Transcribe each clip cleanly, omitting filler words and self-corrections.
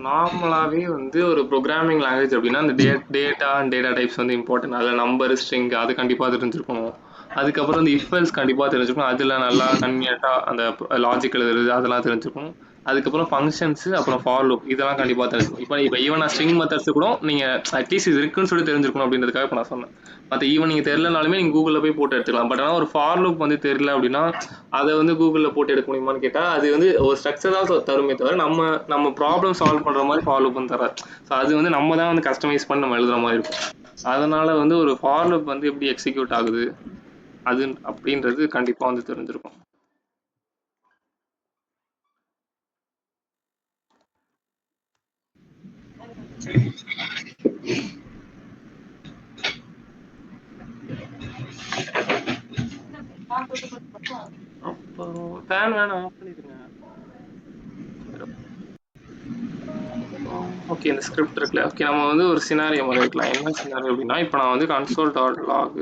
நார்மலாவே வந்து ஒரு ப்ரோக்ராமிங் லாங்குவேஜ் அப்படின்னா அந்த டேட்டா அண்ட் டேட்டா டைப்ஸ் வந்து இம்பார்ட்டன்ட். அதில் நம்பர் ஸ்ட்ரிங் அது கண்டிப்பாக தெரிஞ்சிருக்கணும். அதுக்கப்புறம் இந்த இஃபெல்ஸ் கண்டிப்பாக தெரிஞ்சிருக்கணும். அதில் நல்லா கன்வீனியண்ட்டாக அந்த லாஜிக் எழுதுறது அதெல்லாம் தெரிஞ்சுக்கணும். அதுக்கப்புறம் ஃபங்க்ஷன்ஸ் அப்புறம் ஃபார் லூப் இதெல்லாம் கண்டிப்பாக தெரிஞ்சுக்கணும். இப்போ ஈவன் நான் ஸ்ட்ரிங் மெத்தட்ஸ் கூட நீங்கள் அட்லீஸ்ட் இது இருக்குன்னு சொல்லி தெரிஞ்சிருக்கணும் அப்படின்றதுக்காக இப்போ நான் சொன்னேன். மற்ற ஈவன் நீங்கள் தெரியலனாலுமே நீங்கள் கூகுளில் போய் போட்டு எடுத்துக்கலாம். பட் ஆனால் ஒரு ஃபார் லூப் வந்து தெரியல அப்படின்னா அதை வந்து கூகுளில் போட்டு எடுக்க முடியுமான்னு கேட்டால் அது வந்து ஒரு ஸ்ட்ரக்சராக தருமே தவிர நம்ம ப்ராப்ளம் சால்வ் பண்ணுற மாதிரி ஃபார் லூப் வந்து தராது. ஸோ அது வந்து நம்ம தான் வந்து கஸ்டமைஸ் பண்ணி நம்ம எழுதுற மாதிரி இருக்கும். அதனால வந்து ஒரு ஃபார் லூப் வந்து எப்படி எக்ஸிக்யூட் ஆகுது அது அப்படின்றது கண்டிப்பாக வந்து தெரிஞ்சிருக்கும். அப்புறம் ஃபேன் வேணாம் ஆஃப் பண்ணிடுங்க. ஓகே இந்த ஸ்கிரிப்ட் இருக்குல்ல, ஓகே நம்ம வந்து ஒரு சினாரியோ மாதிரி இருக்கலாம். என்ன சினாரியோ அப்படின்னா இப்போ நான் வந்து கன்சோல் டாட் லாக்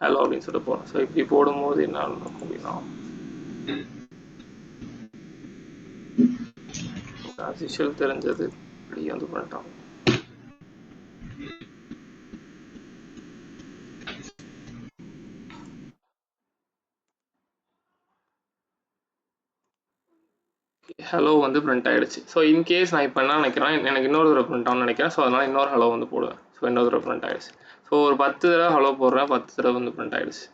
ஹலோ அப்படின்னு சொல்லிட்டு போகிறோம். ஸோ இப்படி போடும்போது என்ன நடக்கும் அப்படின்னா as usual தெரிஞ்சது இப்படி வந்து பண்ணிட்டோம். ஹலோ வந்து பிரிண்ட் ஆயிடுச்சு. ஸோ இன்கேஸ் நான் இப்போ என்ன நினைக்கிறேன், எனக்கு இன்னொரு தடவை பிரிண்ட் ஆகும்னு நினைக்கிறேன். ஸோ அதனால இன்னொரு ஹலோ வந்து போடுவேன். ஸோ இன்னொரு தடவை பிரிண்ட் ஆயிடுச்சு. ஸோ ஒரு 10 தடவை ஹலோ போடுறேன், 10 தடவை வந்து பிரிண்ட் ஆயிடுச்சு.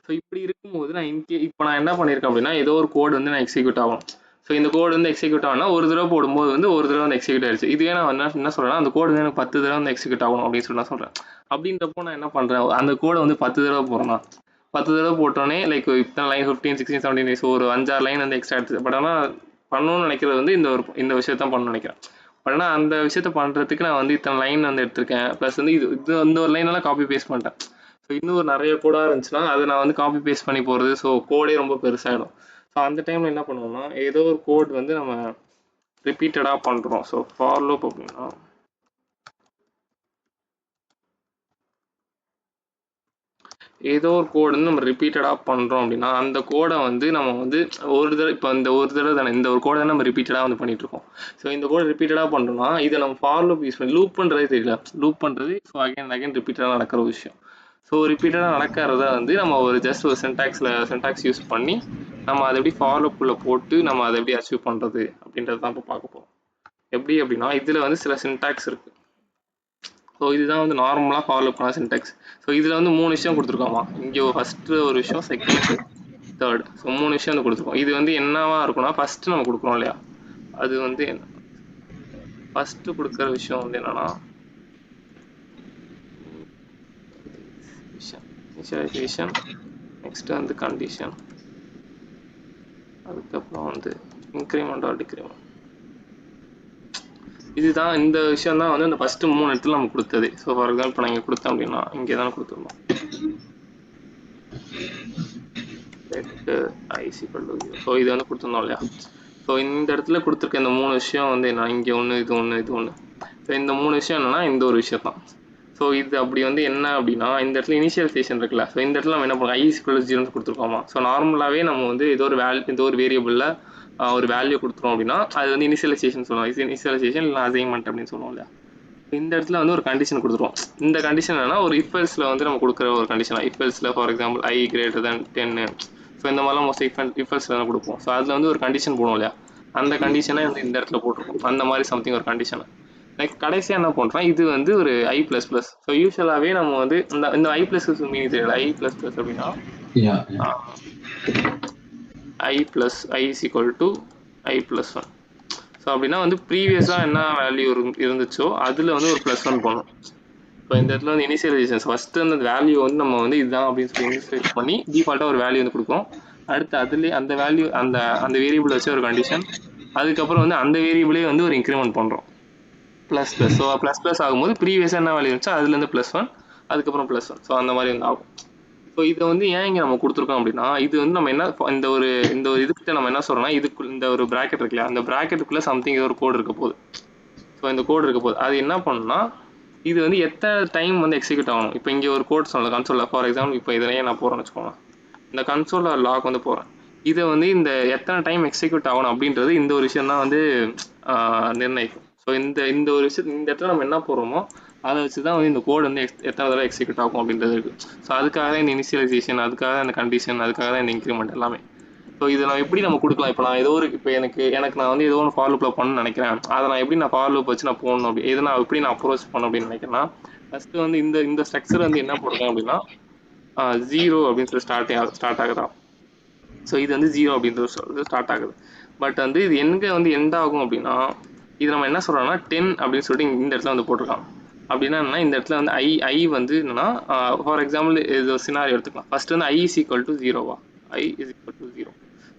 ஸோ இப்படி இருக்கும்போது நான் இப்போ நான் என்ன பண்ணியிருக்கேன் அப்படின்னா ஏதோ ஒரு கோடு வந்து நான் எக்ஸிக்யூட் ஆகும். ஸோ இந்த கோடு வந்து எக்ஸிக்யூட் ஆகும்னா ஒரு தடவை போடும்போது வந்து ஒரு தடவை வந்து எக்ஸிக்யூட் ஆயிடுச்சு. இதுவே நான் என்ன சொல்றேன்னா அந்த கோடு வந்து எனக்கு 10 தடவை வந்து எக்ஸிக்யூட் ஆகணும் அப்படின்னு சொல்லி நான் சொல்றேன். அப்படின்றப்போ நான் என்ன பண்றேன், அந்த கோடை வந்து 10 தடவை போடுறேன்னா 10 தடவை போட்டோன்னே லைக் இத்தனை லைன் 15 16 17 ஸோ ஒரு 5-6 லைன் வந்து எக்ஸ்ட்ரா எடுத்து. பட் ஆனால் பண்ணணும்னு நினைக்கிறது வந்து இந்த விஷயத்தான் பண்ணணும்னு நினைக்கிறேன். பட் ஆனால் அந்த விஷயத்த பண்ணுறதுக்கு நான் வந்து இத்தனை லைன் வந்து எடுத்திருக்கேன். ப்ளஸ் வந்து இது இந்த ஒரு லைன் எல்லாம் காப்பி பேஸ்ட் பண்ணிட்டேன். ஸோ இன்னும் நிறைய கோடாக இருந்துச்சுன்னா அதை நான் வந்து காப்பி பேஸ்ட் பண்ணி போகிறது. ஸோ கோடே ரொம்ப பெருசாகிடும். ஸோ அந்த டைமில் என்ன பண்ணுவோம்னா ஏதோ ஒரு கோட் வந்து நம்ம ரிப்பீட்டடாக பண்ணுறோம். ஸோ ஃபார் லூப் அப்படின்னா ஏதோ ஒரு கோடு வந்து நம்ம ரிப்பீட்டடாக பண்ணுறோம் அப்படின்னா அந்த கோடை வந்து நம்ம வந்து ஒரு தடவை இப்போ இந்த ஒரு தடவை தானே இந்த ஒரு கோடை தான் நம்ம ரிப்பீட்டடாக வந்து பண்ணிட்டு இருக்கோம். ஸோ இந்த கோடை ரிப்பீட்டடாக பண்ணுறோம்னா இதை நம்ம ஃபார் லூப் யூஸ் பண்ணி லூப் பண்ணுறதே தெரியல. லூப் பண்ணுறது ஸோ அகைன் ரிப்பீட்டடாக நடக்கிற ஒரு விஷயம். ஸோ ரிப்பீட்டடாக நடக்கிறத வந்து நம்ம ஒரு ஜஸ்ட் ஒரு சென்டாக்ஸ் யூஸ் பண்ணி நம்ம அதை எப்படி ஃபார் லூப்புக்குள்ளே போட்டு நம்ம அதை எப்படி அச்சீவ் பண்ணுறது அப்படின்றது தான் இப்போ பார்க்க போகிறோம். எப்படி அப்படின்னா இதில் வந்து சில சின்டாக்ஸ் இருக்குது. ஸோ இதுதான் வந்து நார்மலாக ஃபாலோ பண்ண சின்டாக்ஸ். ஸோ இதில் வந்து 3 விஷயம் கொடுத்துருக்கோமா. இங்கே ஃபஸ்ட்டு ஒரு விஷயம், செகண்டு, தேர்ட். ஸோ 3 விஷயம் வந்து கொடுத்துருக்கோம். இது வந்து என்னவா இருக்கும்னா ஃபஸ்ட்டு நம்ம கொடுக்குறோம் இல்லையா, அது வந்து என்ன ஃபஸ்ட்டு கொடுக்குற விஷயம் வந்து என்னன்னா இனிஷியலைசேஷன், நெக்ஸ்ட்டு வந்து கண்டிஷன், அதுக்கப்புறம் வந்து இன்க்ரிமெண்ட் ஆர் டிக்ரிமெண்ட். இதுதான் இந்த விஷயம் தான் வந்து அந்த ஃபஸ்ட்டு 3 இடத்துல நம்ம கொடுத்தது. ஸோ ஃபார் எக்ஸாம்பிள் இப்போ நான் இங்கே கொடுத்தேன் அப்படின்னா இங்கே தான் கொடுத்துருந்தோம் ஸோ இது வந்து கொடுத்துருந்தோம் இல்லையா. ஸோ இந்த இடத்துல கொடுத்துருக்க இந்த 3 விஷயம் வந்து என்ன, இங்கே ஒன்று இது ஒன்று இது ஒன்று. ஸோ இந்த 3 விஷயம் என்னன்னா இந்த ஒரு விஷயம் தான். ஸோ இது அப்படி வந்து என்ன அப்படின்னா இந்த இடத்துல இனிஷியலைசேஷன் இருக்குல்ல. ஸோ இந்த இடத்துல நம்ம என்ன பண்ணுவோம், i=0 கொடுத்துருக்கோமா. ஸோ நார்மலாகவே நம்ம வந்து ஏதோ ஒரு வேரியபிளில் ஒரு வேல்யூ கொடுத்துரும் அப்படின்னா அது வந்து இனிஷியலைசேஷன் சொல்லுவோம். இனிஷியலைசேஷன் இல்லை அசைன்மெண்ட் அப்படின்னு சொல்லுவோம் இல்லையா. இந்த இடத்துல வந்து ஒரு கண்டிஷன் கொடுத்துருவோம். இந்த கண்டிஷன் என்னன்னா ஒரு இஃபெல்ஸில் வந்து நம்ம கொடுக்குற ஒரு கண்டிஷன். இஃபெல்ஸில் for example i greater than 10. So இந்த மாதிரிலாம் மோஸ்ட் இஃபெல்ஸில் தான் கொடுப்போம். ஸோ அதில் வந்து ஒரு கண்டிஷன் போடுவோம் இல்லையா, அந்த கண்டிஷனை வந்து இந்த இடத்துல போட்டிருக்கோம். அந்த மாதிரி சம்திங் ஒரு கண்டிஷனை நெக்ஸ்ட் கடைசியாக என்ன பண்ணுறோம், இது வந்து ஒரு i++. ஸோ யூஸ்வலாகவே நம்ம வந்து இந்த i++ மீனிங் தெரியல. i++ அப்படின்னா i+i=i+1. ஸோ அப்படின்னா வந்து ப்ரீவியஸாக என்ன வேல்யூ இருந்துச்சோ அதில் வந்து ஒரு +1 போடணும். இப்போ இந்த இடத்துல வந்து இனிஷியலைசேஷன் ஃபஸ்ட்டு அந்த வேல்யூ வந்து நம்ம வந்து இதுதான் அப்படின்னு சொல்லி இனிஷியலைஸ் பண்ணி டிஃபால்ட்டாக ஒரு வேல்யூ வந்து கொடுக்கும். அடுத்து அதுலேயே அந்த வேல்யூ அந்த வேரியபிள் வச்சு ஒரு கண்டிஷன், அதுக்கப்புறம் வந்து அந்த வேரியபிளே வந்து ஒரு இன்க்ரிமெண்ட் பண்ணுறோம் ++. ஸோ ++ ஆகும்போது ப்ரீவியஸாக என்ன வேல்யூ இருந்துச்சோ அதுலேருந்து +1, அதுக்கப்புறம் +1. ஸோ அந்த மாதிரி வந்து ஆகும். ஸோ இதை வந்து ஏன் இங்கே நம்ம கொடுத்துருக்கோம் அப்படின்னா இது வந்து நம்ம என்ன இந்த ஒரு இதுக்கிட்ட நம்ம என்ன சொல்கிறோம்னா இந்த ஒரு ப்ராக்கெட் இருக்குல்ல, அந்த ப்ராக்கெட்டுக்குள்ளே சம்திங் ஒரு கோடு இருக்க போகுது. ஸோ இந்த கோடு இருக்க போகுது அது என்ன பண்ணுன்னா இது வந்து எத்தனை டைம் வந்து எக்ஸிக்யூட் ஆகணும். இப்போ இங்கே ஒரு கோட் சொல்லலாம் கன்சோலில். ஃபார் எக்ஸாம்பிள் இப்போ இதிலேயே நான் போகிறேன்னு வச்சுக்கோங்க, இந்த கன்சோலில் லாக் வந்து போகிறேன். இதை வந்து இந்த எத்தனை டைம் எக்ஸிக்யூட் ஆகணும் அப்படின்றது இந்த ஒரு விஷயம் தான் வந்து நிர்ணயிக்கும். ஸோ இந்த இந்த ஒரு விஷயம் இந்த இடத்துல நம்ம என்ன போடுறோமோ அதை வச்சு தான் வந்து இந்த கோட் வந்து எத்தனை தடவை எக்ஸிக்யூட் ஆகும் அப்படின்றது இருக்கு. ஸோ அதுக்காக தான் இந்த இனிஷியலைசேஷன், அதுக்காக தான் இந்த கண்டிஷன், அதுக்காக தான் இந்த இன்க்ரிமெண்ட் எல்லாமே. ஸோ இதை நான் எப்படி நம்ம கொடுக்கலாம்? இப்போ நான் ஏதோ ஒரு இப்போ எனக்கு நான் வந்து ஏதோ ஒன்று ஃபார் லூப்பில் பண்ணணும்னு நினைக்கிறேன். அதை நான் எப்படி நான் ஃபார் லூப் வச்சு நான் போகணும் அப்படி எதை நான் எப்படி நான் அப்ரோச் பண்ணணும் அப்படின்னு நினைக்கிறேன்னா, ஃபர்ஸ்ட் வந்து இந்த இந்த ஸ்ட்ரக்சர் வந்து என்ன போடுறேன் அப்படின்னா 0 அப்படின்னு சொல்லி ஸ்டார்ட் ஆகுதா. ஸோ இது வந்து 0 அப்படின்றது ஸ்டார்ட் ஆகுது. பட் வந்து இது எங்கே வந்து எண்ட் ஆகும் அப்படின்னா, இது நம்ம என்ன சொல்கிறோம்னா 10 அப்படின்னு சொல்லிட்டு இந்த இடத்துல வந்து போட்டிருக்கான். அப்படின்னா என்னன்னா இந்த இடத்துல வந்து ஐ வந்து என்னன்னா ஃபார் எக்ஸாம்பிள் இது ஒரு சினாரியோ எடுத்துக்கலாம். ஃபர்ஸ்ட் வந்து i is equal to 0வா, i is equal to 0.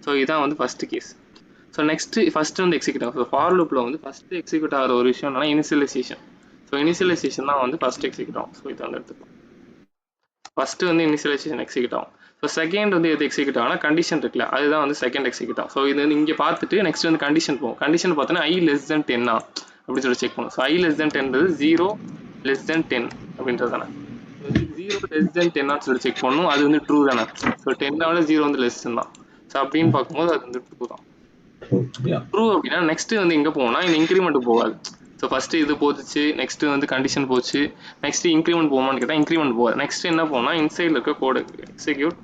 So இதான் வந்து first case. So next first வந்து எக்ஸிக்யூட் ஆகும். ஸோ ஃபார் லூப்பில் வந்து ஃபர்ஸ்ட் எக்ஸிக்யூட் ஆகிற ஒரு விஷயம் என்னன்னா இனிஷியலைசேஷன். ஸோ இனிஷியலைசேஷன் தான் வந்து ஃபர்ஸ்ட் எக்ஸிக்யூட் ஆகும். ஸோ இதை வந்து எடுத்துக்கலாம். ஃபர்ஸ்ட் வந்து இனிஷியலைசேஷன் எக்ஸிக்யூட் ஆகும். ஸோ செகண்ட் வந்து எது எக்ஸிக்யூட் ஆகும்னா கண்டிஷன் இருக்குல்ல, அதுதான் வந்து செகண்ட் எக்ஸிக்யூட் ஆகும். ஸோ இது வந்து இங்கே பார்த்துட்டு நெக்ஸ்ட் வந்து கண்டிஷன் போகும். கண்டிஷன் பார்த்தோன்னா i less than 10 அப்படின்னு சொல்லி செக் பண்ணும். So i less than 10 0 less than 10 அப்படின்றது தானே. 0 less than 10 சொல்லி செக் பண்ணணும். அது வந்து ட்ரூ தானே. ஸோ 10 0 வந்து லெஸ் தான். ஸோ அப்படின்னு பார்க்கும்போது அது வந்து ட்ரூ தான். ட்ரூ அப்படின்னா நெக்ஸ்ட் வந்து எங்கே போகணும்னா இந்த இன்க்ரிமெண்ட் போகாது. ஸோ ஃபர்ஸ்ட் இது போச்சு, நெக்ஸ்ட் வந்து கண்டிஷன் போச்சு, நெக்ஸ்ட் இன்க்ரிமெண்ட் போகுமான்னு கேட்டால் இன்க்ரிமெண்ட் போகாது. நெக்ஸ்ட் என்ன போகணும்னா இன்சைடில் இருக்க கோடு எக்ஸிக்யூட்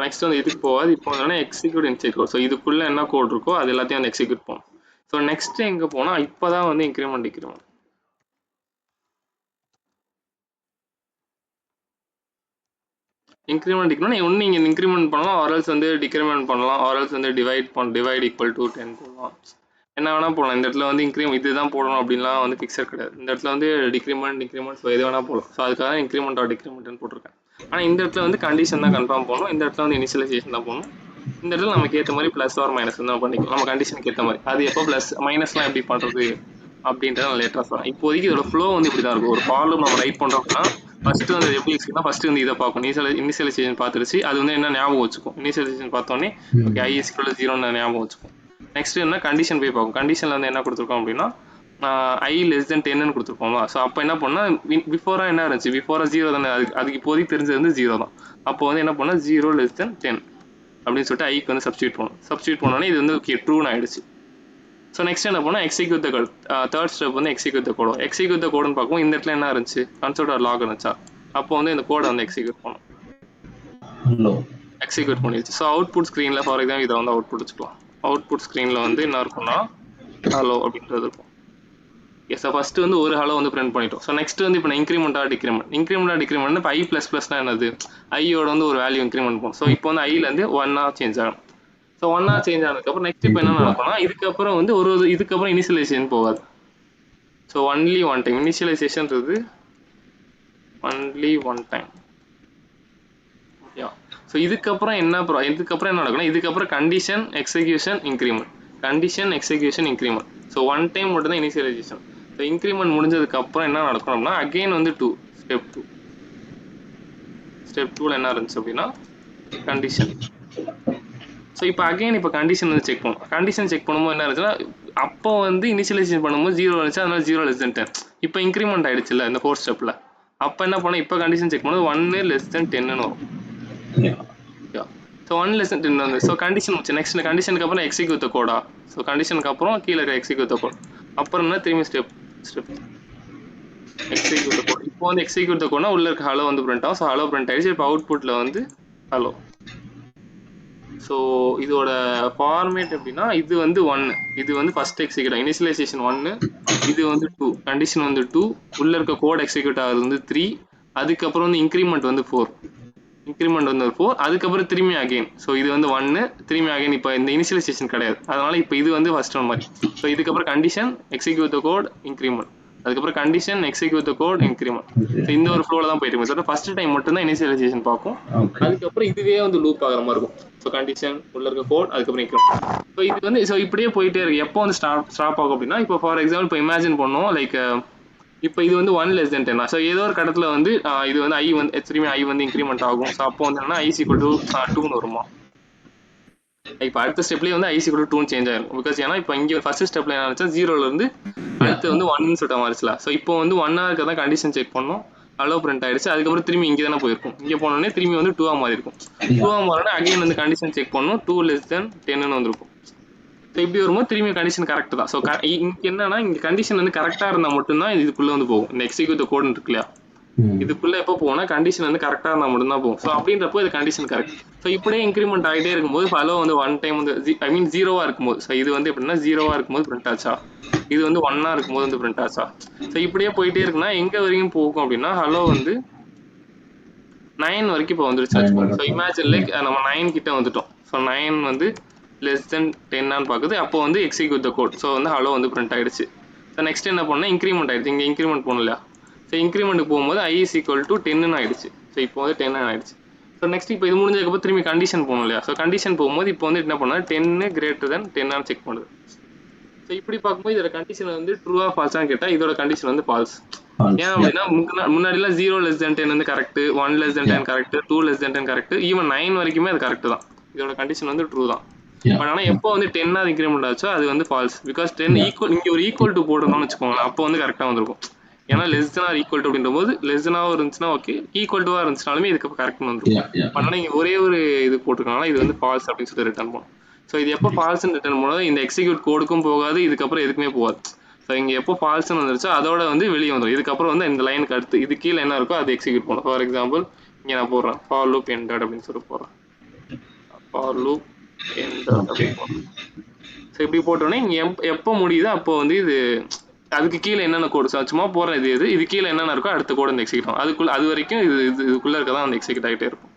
நெக்ஸ்ட் வந்து இதுக்கு போகாது. இப்போ வந்து எக்ஸிக்யூட் இன்சைட் கோட். ஸோ இதுக்குள்ள என்ன கோட் இருக்கோ அது எல்லாத்தையும் வந்து எக்ஸிக்யூட் போகணும். ஸோ நெக்ஸ்ட் எங்கே போனால் இப்போ தான் வந்து இன்க்ரிமெண்ட் ஒன்று நீங்கள் இன்க்ரிமெண்ட் பண்ணலாம், ஆர்எல்ஸ் வந்து டிக்ரிமெண்ட் பண்ணலாம், ஆர்எல்ஸ் வந்து டிவைட் ஈக்குவல் டு 10 போடலாம். என்ன வேணால் போடலாம். இந்த இடத்துல வந்து இதுதான் போடணும் அப்படின்லாம் வந்து ஃபிக்ஸட் கிடையாது. இந்த இடத்துல வந்து டிக்ரிமெண்ட் ஸோ எது வேணால் போடலாம். ஸோ அதுக்காக தான் இன்க்ரிமெண்ட் ஆர் டிக்ரிமெண்ட்னு போட்டிருக்கேன். ஆனால் இந்த இடத்துல வந்து கண்டிஷன் தான் கன்ஃபார்ம் பண்ணணும். இந்த இடத்துல வந்து இனிஷியலைசேஷன் தான் போகணும். இந்த இடத்துல நமக்கு ஏற்ற மாதிரி ப்ளஸ் ஆர் மைனஸ் தான் பண்ணிக்கலாம். நம்ம கண்டிஷனுக்கு ஏற்ற மாதிரி. அது எப்போ ப்ளஸ் மைனஸ்லாம் எப்படி பண்ணுறது அப்படின்றத நான் லேட்டராக சொல்கிறேன். இப்போதைக்கு இதோட ஃப்ளோ வந்து இப்படி தான் இருக்கும். ஒரு ஃபார்ம் நம்ம ரைட் பண்ணுறோம் அப்படின்னா ஃபர்ஸ்ட் வந்து எப்படி எக்ஸிக்யூட் ஃபர்ஸ்ட் வந்து இதை பார்க்கும். இனிஷியலைசேஷன் பார்த்துருச்சு, அது வந்து என்ன ஞாபகம் வச்சுக்கும். இனிஷியலைசேஷன் பார்த்தோன்னே okay i is equal to 0 ஞாபகம் வச்சுக்கும். நெக்ஸ்ட் என்ன கண்டிஷன் போய் பார்க்கும். கண்டிஷன்ல வந்து என்ன கொடுத்துருக்கோம் அப்படின்னா i less than 10 கொடுத்துருக்கோம்ல. ஸோ அப்போ என்ன பண்ணா பிஃபோரா என்ன இருந்துச்சு, பிஃபோரா 0 தானே. அதுக்கு இப்போதைக்கு தெரிஞ்சது வந்து 0 தான். அப்போ வந்து என்ன பண்ணா 0 less than 10 அப்படின்னு சொல்லிட்டு ஐக்கு வந்து சப்ஸ்டியூட் பண்ணோன்னே இது வந்து ஓகே ட்ரூன்னு ஆயிடுச்சு. ஸோ நெக்ஸ்ட் என்ன பண்ணால் execute the code. Third step வந்து execute the code. Execute the கோடுன்னு பார்க்கும். இந்த இடத்துல என்ன இருந்துச்சு, கன்சோல் லாக் இருந்துச்சா. அப்போ வந்து இந்த கோடை வந்து எக்ஸிக்யூட் பண்ணும். எக்ஸிக்யூட் பண்ணிடுச்சு. ஸோ அவுட்புட் ஸ்க்ரீனில் ஃபார் எக்ஸாம்பிள் இதை வந்து அவுட்புட் வச்சுக்கலாம். அவுட்புட் ஸ்க்ரீனில் வந்து என்ன இருக்கும்னா ஹலோ அப்படின்றது இருக்கும். ஸோ ஃபர்ஸ்ட் வந்து ஒரு ஹலோ வந்து பிரிண்ட் பண்ணிட்டோம். ஸோ நெக்ஸ்ட் வந்து இப்போ இன்க்ரிமெண்ட் டிக்ரிமெண்ட் இப்போ i++ என்னது, ஐயோட வந்து ஒரு வேல்யூ இன்க்ரிமெண்ட் பண்ணும். ஸோ இப்போ வந்து ஐலேருந்து 1 சேஞ்ச் ஆகும். ஸோ 1 சேஞ்ச் ஆனதுக்கப்புறம் நெக்ஸ்ட் இப்போ என்ன நடக்கும்னா இதுக்கப்புறம் வந்து இதுக்கப்புறம் இனிஷியலைசேஷன் போகாது. So only one time initialisation இருக்குது, ஒன்லி ஒன் டைம். ஸோ இதுக்கப்புறம் என்ன நடக்கும்னா இதுக்கப்புறம் condition execution increment. So one time மட்டும் தான் இனிஷியலைசேஷன். ஸோ இன்க்ரிமெண்ட் முடிஞ்சதுக்கு அப்புறம் என்ன நடக்கணும்னா அகெயின் வந்து ஸ்டெப் 2ல என்ன இருந்துச்சு அப்படின்னா கண்டிஷன். ஸோ இப்போ அகைன் இப்போ கண்டிஷன் வந்து செக் பண்ணும். கண்டிஷன் செக் பண்ணும்போது என்ன இருந்துச்சுன்னா அப்போ வந்து இனிஷியலைசேஷன் பண்ணும்போது 0 இருந்துச்சு, அதனால 0 less than 10. இப்போ இன்க்ரிமெண்ட் ஆயிடுச்சுல்ல இந்த 4th ஸ்டெப்ல. அப்போ என்ன பண்ணோம், இப்போ கண்டிஷன் செக் பண்ணும்போது 1 less than 10 வரும். ஸோ 1 less than 10 வந்து ஸோ கண்டிஷன் வச்சு நெக்ஸ்ட் கண்டிஷனுக்கு அப்புறம் எக்ஸிக்யூட் த கோடா. ஸோ கண்டிஷனுக்கு அப்புறம் கீழே இருக்க எக்ஸிக்யூட் த கோட். அப்புறம் என்ன திரும்பி ஸ்டெப் எக்ஸிக்யூட் த கோட். இப்போ வந்து எக்ஸிக்யூட் த கோட்னா உள்ள இருக்க ஹலோ வந்து பிரிண்ட் ஆகும். ஸோ ஹலோ பிரிண்ட் ஆயிடுச்சு. இப்போ அவுட்புட்ல வந்து ஹலோ. ஸோ இதோட ஃபார்மேட் எப்படின்னா இது வந்து 1, இது வந்து ஃபர்ஸ்ட் எக்ஸிக்யூட் இனிஷியலைசேஷன் 1, இது வந்து 2, கண்டிஷன் வந்து 2, உள்ள இருக்க கோட் எக்ஸிக்யூட் ஆகுது வந்து 3, அதுக்கப்புறம் வந்து இன்க்ரிமெண்ட் வந்து 4, அதுக்கப்புறம் திரும்பி அகைன். ஸோ இது வந்து 1 திரும்பி அகைன். இப்போ இந்த இனிஷியலைசேஷன் கிடையாது, அதனால இப்போ இது வந்து ஃபர்ஸ்ட் ஒன் மாதிரி. ஸோ இதுக்கப்புறம் condition execute the code increment, அதுக்கப்புறம் condition execute the code increment. So இந்த ஒரு ஃப்ளோல தான் போயிட்டு இருக்கு. ஃபர்ஸ்ட் டைம் மட்டும் தான் இனிஷியலைசேஷன் பார்க்கும், அதுக்கப்புறம் இதுவே வந்து லூப் ஆகிற மாதிரி இருக்கும். ஸோ கண்டிஷன் உள்ள இருக்க கோட் அதுக்கப்புறம் இன்க்ரிமெண்ட். ஸோ இது வந்து ஸோ இப்படியே போயிட்டே இருக்கு. எப்போ வந்து ஸ்டாப் ஆகும் அப்படின்னா இப்போ ஃபார் எக்ஸாம்பிள் இப்போ இமேஜின் பண்ணோம் லைக் இப்போ இது வந்து 1 less than 10. ஸோ ஏதோ ஒரு கடத்துல வந்து இது வந்து ஐ வந்து திரும்பி ஐ வந்து இன்க்ரிமெண்ட் ஆகும். ஸோ அப்போ வந்து என்னன்னா i is equal to 2 வருமா. இப்போ அடுத்த ஸ்டெப்லேயே வந்து i is equal to 2 change ஆகும். பிகாஸ் ஏன்னா இப்போ இங்கே ஃபர்ஸ்ட் ஸ்டெப்ல என்ன ஆச்சு 0ல இருந்து அடுத்து வந்து 1ன்னு சொல்லிட்டு மாறிச்சுல. ஸோ இப்போ வந்து 1ஆ இருக்க தான் கண்டிஷன் செக் பண்ணோம், ஹலோ பிரிண்ட் ஆயிடுச்சு. அதுக்கப்புறம் திரும்பி இங்கே தானே போயிருக்கும், இங்கே போனோடனே திரும்பி வந்து 2ஆ மாறி இருக்கும். 2ஆ மாறினா அகைன் வந்து கண்டிஷன் செக் பண்ணோம், 2 லெஸ் தென் 10ன்னு வந்திருக்கும். ஸோ இப்படி வரும்போது திரும்பி கண்டிஷன் கரெக்ட் தான். ஸோ இங்கே என்னன்னா இங்கே கண்டிஷன் வந்து கரெக்டாக இருந்தால் மட்டும்தான் இதுக்குள்ளே வந்து போகும். இந்த எக்ஸிக்யூட் கோடுன்னு இருக்கு இல்லையா, இதுக்குள்ள எப்போ போனா கண்டிஷன் வந்து கரெக்டா இருந்தா மட்டும்தான் போகும். ஸோ அப்படின்றப்போ இது கண்டிஷன் கரெக்ட். ஸோ இப்படியே இன்க்ரிமெண்ட் ஆகிட்டே இருக்கும்போது ஹலோ வந்து 1 டைம் வந்து ஐ மீன் 0வா இருக்கும்போது, ஸோ இது வந்து எப்படின்னா 0வா இருக்கும்போது பிரிண்ட் ஆச்சா, இது வந்து 1ஆ இருக்கும்போது வந்து பிரிண்ட் ஆச்சா. ஸோ இப்படியே போயிட்டே இருக்குன்னா எங்க வரைக்கும் போகும் அப்படின்னா ஹலோ வந்து 9 வரைக்கும் இப்போ வந்துருச்சு வச்சுக்கோங்க. ஸோ இமேஜின் லைக் நம்ம 9 கிட்ட வந்துட்டோம். ஸோ 9 வந்து லெஸ் தென் 10ஆன்னு பார்க்குது. அப்போ வந்து எக்ஸிக்யூட் த கோட். ஸோ வந்து ஹலோ வந்து பிரிண்ட் ஆயிடுச்சு. ஸோ நெக்ஸ்ட் என்ன பண்ணால் இன்க்ரிமெண்ட் ஆயிடுச்சு. இங்கே இன்க்ரிமெண்ட் போகணும் இல்லையா, ஸோ இன்க்ரிமெண்ட்டுக்கு போகும்போது i is equal to 10ன்னு ஆயிடுச்சு. ஸோ இப்போ வந்து 10 ஆயிடுச்சு. ஸோ நெக்ஸ்ட் இப்போ இது முடிஞ்சதுக்கப்புறம் திரும்பி கண்டிஷன் போகணும் இல்லையா, ஸோ கண்டிஷன் போகும்போது இப்போ வந்து என்ன பண்ணால் 10 கிரேட்டர் தென் 10ஆன்னு செக் பண்ணுது. ஸோ இப்படி பார்க்கும்போது இதோட கண்டிஷன் வந்து ட்ரூவா ஃபால்ஸான்னு கேட்டால் இதோட கண்டிஷன் வந்து ஃபால்ஸ். ஏன் அப்படின்னா முன்னாடிலாம் 0 லெஸ் தென் 10 வந்து correct, 1 less than 10 correct, 2 less than 10 correct, even 9 வரைக்குமே அது கரெக்ட் தான். இதோட கண்டிஷன் வந்து ட்ரூ தான். பட் ஆனால் எப்போ வந்து 10 இன்க்ரிமெண்ட் ஆச்சோ அது வந்து ஃபால்ஸ். பிகாஸ் 10 ஈக்குவல் இங்கே ஒரு ஈக்குவல் டு போடணும்னு வச்சுக்கோங்களேன், அப்போ வந்து கரெக்டாக வந்திருக்கும். ஏன்னா less than or equal to அப்படின்ற போது லெஸ் தெனாவும் இருந்துச்சுன்னா ஓகே, ஈக்குவல் டுவா இருந்துச்சுனாலுமே இதுக்கு கரெக்ட் வந்துருக்கும். பட் ஆனால் இங்கே ஒரே ஒரு இது போட்டிருக்காங்களா, இது வந்து ஃபால்ஸ் அப்படின்னு சொல்லி ரிட்டர்ன் பண்ணும். ஸோ இது எப்போ ஃபால்ஸ்ன்னு ரிட்டர்ன் பண்ணும்போது இந்த எக்ஸிக்யூட் கோடுக்கும் போகாது, இதுக்கப்புறம் எதுக்குமே போகாது. ஸோ இங்கே எப்போ ஃபால்ஸ்ன்னு வந்துருச்சோ அதோட வந்து வெளியே வந்துடும். இதுக்கப்புறம் வந்து இந்த லைனுக்கு அடுத்து இது கீழே என்ன இருக்கோ அது எக்ஸிக்யூட் பண்ணும். ஃபார் எக்ஸாம்பிள் இங்கே நான் போடுறேன் ஃபார் லூப் எண்டட் அப்படின்னு சொல்லி போடுறேன், ஃபார் லூப் எண்டட் அப்படின்னு போடுறேன். ஸோ இப்படி போட்டோன்னே இங்கே எப்போ முடியுதோ அப்போ வந்து இது அதுக்கு கீழே என்னென்ன கோடு சும்மா போடுறேன், இது கீழே என்னென்ன இருக்கோ அடுத்த கோடு வந்து எக்ஸிக்யூட் ஆகும். அதுக்குள்ள அது வரைக்கும் இதுக்குள்ளே இருக்க தான் அந்த எக்ஸிக்யூட் ஆகிட்டே இருக்கும்.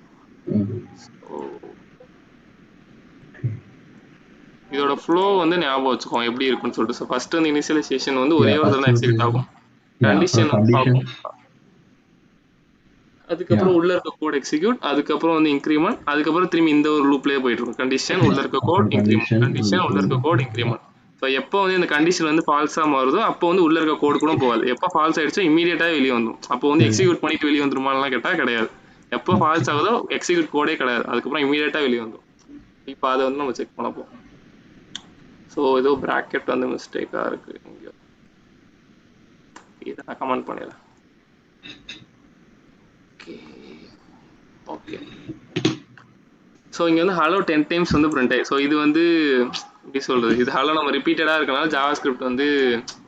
இதோட ஃப்ளோ வந்து ஞாபகம் வச்சுக்கோம் எப்படி இருக்குன்னு சொல்லிட்டு. ஸோ ஃபர்ஸ்ட் வந்து இனிஷியலைசேஷன் வந்து ஒரே ஒரு தடவை எக்ஸிக்யூட் ஆகும், கண்டிஷன் ஆகும், அதுக்கப்புறம் உள்ள இருக்க கோட் எக்ஸிக்யூட், அதுக்கப்புறம் வந்து இன்க்ரிமெண்ட், அதுக்கப்புறம் திரும்பி இந்த ஒரு லூப்லேயே போயிட்டு இருக்கும். கண்டிஷன் உள்ள இருக்க கோட் இன்க்ரிமெண்ட், கண்டிஷன் உள்ள இருக்க கோட் இன்க்ரிமெண்ட். ஸோ எப்போ வந்து இந்த கண்டிஷன் வந்து ஃபால்ஸாக மாறுதோ அப்போ வந்து உள்ள இருக்க கோடு கூட போகாது. எப்போ ஃபால்ஸ் ஆயிடுச்சோ இமீடியட்டாக வெளியே வந்துடும். அப்போ வந்து எக்ஸிக்யூட் பண்ணிட்டு வெளியே வந்துருமான்லாம் கேட்டால் கிடையாது. எப்போ ஃபால்ஸ் ஆகுதோ எக்ஸிக்யூட் கோடே கிடையாது, அதுக்கப்புறம் இமீடியட்டாக வெளியே வந்துடும். இப்போ அதை வந்து நம்ம செக் பண்ண போகிறோம். ஸோ ஏதோ ப்ராக்கெட் வந்து மிஸ்டேக்காக இருக்கு இங்கே, இதை நான் கமெண்ட் பண்ணிடுறேன். ஓகே, ஸோ இங்கே வந்து ஹலோ 10 டைம்ஸ் வந்து பிரிண்ட் ஆகி. ஸோ இது வந்து எப்படி சொல்றது, இது ஹலோ நம்ம ரிப்பீட்டடாக இருக்கனால ஜாவா ஸ்கிரிப்ட் வந்து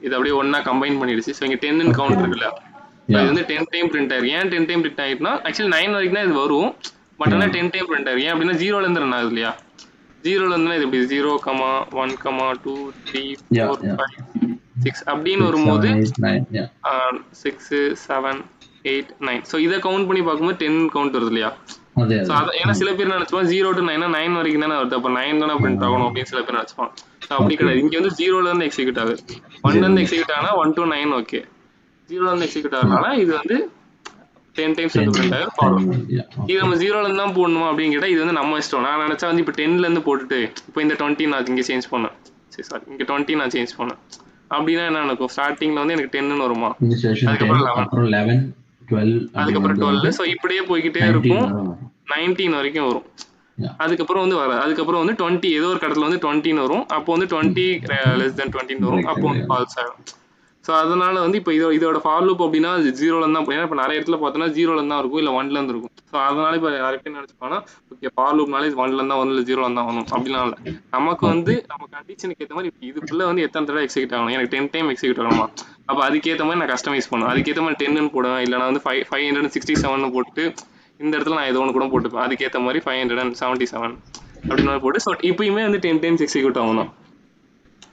இது அப்படியே ஒன்றா கம்பைன் பண்ணிடுச்சு. ஸோ இங்கே 10ன்னு கவுண்ட் இருக்குல்ல, ஸோ இது வந்து 10 டைம் பிரிண்ட் ஆயிருக்கு. ஏன் 10 டைம் பிரிண்ட் ஆகிட்டுனா ஆக்சுவலி 9 வரைக்கும் தான் இது வரும், பட் ஆனால் 10 டைம் பிரிண்ட் ஆயிருக்கு. ஏன் அப்படின்னா 0லேருந்து ரன் ஆகுது இல்லையா, 0லேருந்து இது எப்படி 0, 1, 2, 3, 4, 5, 6 அப்படின்னு வரும்போது 6, 7, 8, 9. ஸோ இதை கவுண்ட் பண்ணி பார்க்கும்போது 10 கவுண்ட் வருது இல்லையா. ஸோ அதை ஏன்னா சில பேர் நினைச்சுப்பாங்க 0 to 9 9 வரைக்கும் தானே வருது, அப்போ 9 தானே பிரிண்ட் ஆகணும் அப்படின்னு சில பேர் நினைச்சுப்பாங்க. ஸோ அப்படி கிடையாது. இங்கே வந்து 0லேருந்து எக்ஸிக்யூட் ஆகுது, 1லேருந்து எக்ஸிக்யூட் ஆகுனா 1 to 9 ஓகே, 0லேருந்து எக்ஸிக்யூட் ஆகுறதுனால இது வந்து 10 டைம்ஸ் வந்து பிரிண்ட் ஆகுது. ப்ராப்ளம் இது நம்ம 0லேருந்து தான் போடணுமா அப்படின்னு கேட்டால் இது வந்து நம்ம இஷ்டம். நான் நினச்சா வந்து இப்போ 10லேருந்து போட்டுட்டு இப்போ இந்த 20 நான் இங்கே சேஞ்ச் பண்ணேன், சரி சாரி இங்கே 20 நான் சேஞ்ச் பண்ணேன் அப்படின்னா என்ன நடக்கும், ஸ்டார்டிங்கில் வந்து எனக்கு 10ன்னு வருமா, அதுக்கப்புறம் 11, 12, அதுக்கப்புறம் 12. ஸோ இப்படியே போய்கிட்டே இருக்கும், 19 வரைக்கும் வரும். அதுக்கப்புறம் வந்து வராது. அதுக்கப்புறம் வந்து 20 ஏதோ ஒரு கடத்துல வந்து 20ன்னு வரும், அப்போ வந்து 20 லெஸ் தென் 20 வரும், அப்போ வந்து ஃபால்ஸ் ஆகும். ஸோ அதனால வந்து இப்போ இதோட ஃபார் லூப் அப்படின்னா 0லேருந்து தான், ஏன்னா இப்போ நிறைய இடத்துல பார்த்தோன்னா 0லேருந்து தான் இருக்கும், இல்லை 1லேருந்து இருக்கும். ஸோ அதனால இப்போ நிறைய பேர் நினச்சிப்பாங்கன்னா ஓகே ஃபார் லூப்னாலே 1லேருந்து தான் 1 இல்லை 0லேருந்து தான் வரணும் அப்படிலாம் இல்லை. நமக்கு வந்து நம்ம கண்டிஷனுக்கு ஏற்ற மாதிரி இதுக்குள்ள வந்து எத்தனை தடவை எக்ஸிக்யூட் ஆகணும், எனக்கு 10 டைம் எக்ஸிக்யூட் ஆகணுமா, அப்போ அதுக்கேற்ற மாதிரி நான் கஸ்டமைஸ் பண்ணுவேன். அதுக்கேற்ற மாதிரி 10ன்னு போடுவேன், இல்லை நான் வந்து 567 போட்டு இந்த இடத்துல நான் ஏதோ ஒன்று கூட போட்டுப்பேன், அதுக்கேற்ற மாதிரி 577 அப்படின்னு போட்டு. ஸோ இப்பயுமே வந்து 10 டைம்ஸ் எக்ஸிக்யூட் ஆகணும்.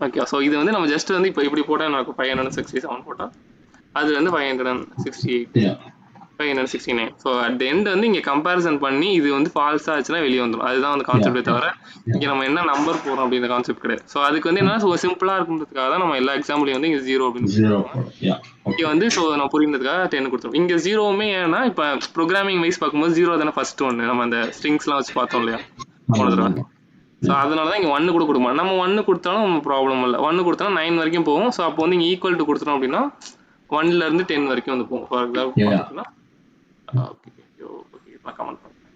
ஓகே, ஸோ இது வந்து நம்ம ஜஸ்ட் வந்து இப்போ இப்படி போட்டால் எனக்கு 567 போட்டால் அது வந்து 568, 569. ஸோ அட் எண்ட் வந்து இங்கே கம்பேரிசன் பண்ணி இது வந்து ஃபால்ஸ் ஆச்சுன்னா வெளியே வந்துடும். அதுதான் வந்து கான்செப்டே தவிர இங்கே நம்ம என்ன நம்பர் போகிறோம் அப்படின்ற கான்செப்ட் கிடையாது. ஸோ அதுக்கு வந்து என்ன சிம்பிளாக இருக்குன்றதுக்காக தான் நம்ம எல்லா எக்ஸாம்பிளையும் வந்து இங்கே 0 அப்படின்னு இங்கே வந்து ஸோ நான் புரியுறதுக்காக 10 கொடுத்துருவோம். இங்கே 0வுமே ஏன்னா இப்போ ப்ரோக்ராமிங் வைஸ் பார்க்கும்போது 0 தானே ஃபர்ஸ்ட் ஒன்று, நம்ம அந்த ஸ்ட்ரிங்ஸ்லாம் வச்சு பார்த்தோம் இல்லையா போன தடவை. ஸோ அதனால தான் இங்கே 1 கூட கொடுப்போம். நம்ம 1 கொடுத்தாலும் நம்ம ப்ராப்ளம் இல்லை, 1 கொடுத்தாலும் 9 வரைக்கும் போகும். ஸோ அப்போ வந்து இங்கே ஈக்குவல் டு கொடுத்துட்டோம் அப்படின்னா 1லேருந்து 10 வரைக்கும் வந்து போகும். ஃபார் எக்ஸாம்பிள் பார்த்தீங்கன்னா ஓகே நான் கமெண்ட் பண்ணுறேன்,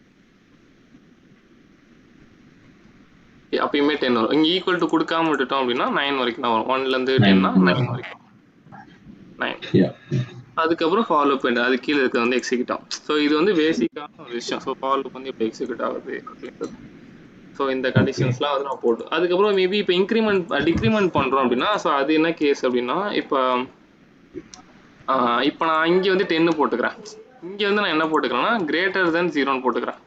அப்பயுமே 10 வரும். இங்கே ஈக்குவல் டு கொடுக்காம விட்டுட்டோம் அப்படின்னா 9 வரைக்கும் தான் வரும், 1லேருந்து 10னா 9 வரைக்கும். 9. அதுக்கப்புறம் ஃபார் லூப் எண்ட் அது கீழே இருக்கிறது வந்து எக்ஸிக்யூட் ஆகும். ஸோ இது வந்து பேசிக்கான ஒரு விஷயம். ஸோ ஃபார் லூப் வந்து எப்படி எக்ஸிக்யூட் ஆகுது அப்படின்றது. ஸோ இந்த கண்டிஷன்ஸ்லாம் வந்து நான் போட்டு அதுக்கப்புறம் மேபி இப்போ டிக்ரிமெண்ட் பண்ணுறோம் அப்படின்னா, ஸோ அது என்ன கேஸ் அப்படின்னா, இப்போ நான் இங்கே வந்து 10 போட்டுக்கிறேன். இங்கே வந்து நான் என்ன போட்டுக்கிறேன்னா கிரேட்டர் தென் 0ன்னு போட்டுக்கிறேன்.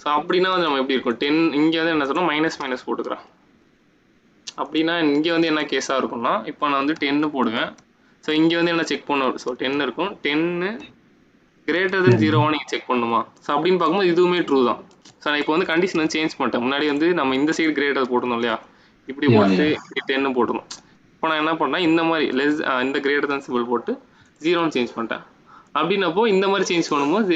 ஸோ அப்படின்னா வந்து நம்ம எப்படி இருக்கும், 10 இங்கே வந்து என்ன சொன்னால் மைனஸ் போட்டுக்கிறேன். அப்படின்னா இங்கே வந்து என்ன கேஸாக இருக்கும்னா, இப்போ நான் வந்து 10 போடுவேன். ஸோ இங்கே வந்து என்ன செக் பண்ணும், ஸோ 10 இருக்கும். 10 கிரேட்டர் தென் 0 நீங்கள் செக் பண்ணுமா? ஸோ அப்படின்னு பார்க்கும்போது இதுவுமே ட்ரூ தான். ஸோ நான் இப்போ வந்து கண்டிஷன் வந்து சேஞ்ச் பண்ணிட்டேன். முன்னாடி வந்து நம்ம இந்த சைடு கிரேட்டர் போட்டணும் இல்லையா, இப்படி போட்டு இப்படி 10 போட்டணும். இப்போ நான் என்ன பண்ணேன், இந்த மாதிரி இந்த கிரேட்டர் தென் சிம்பிள் போட்டு 0ன்னு சேஞ்ச் பண்ணிட்டேன். அப்படின்னப்போ இந்த மாதிரி சேஞ்ச் பண்ணும்போது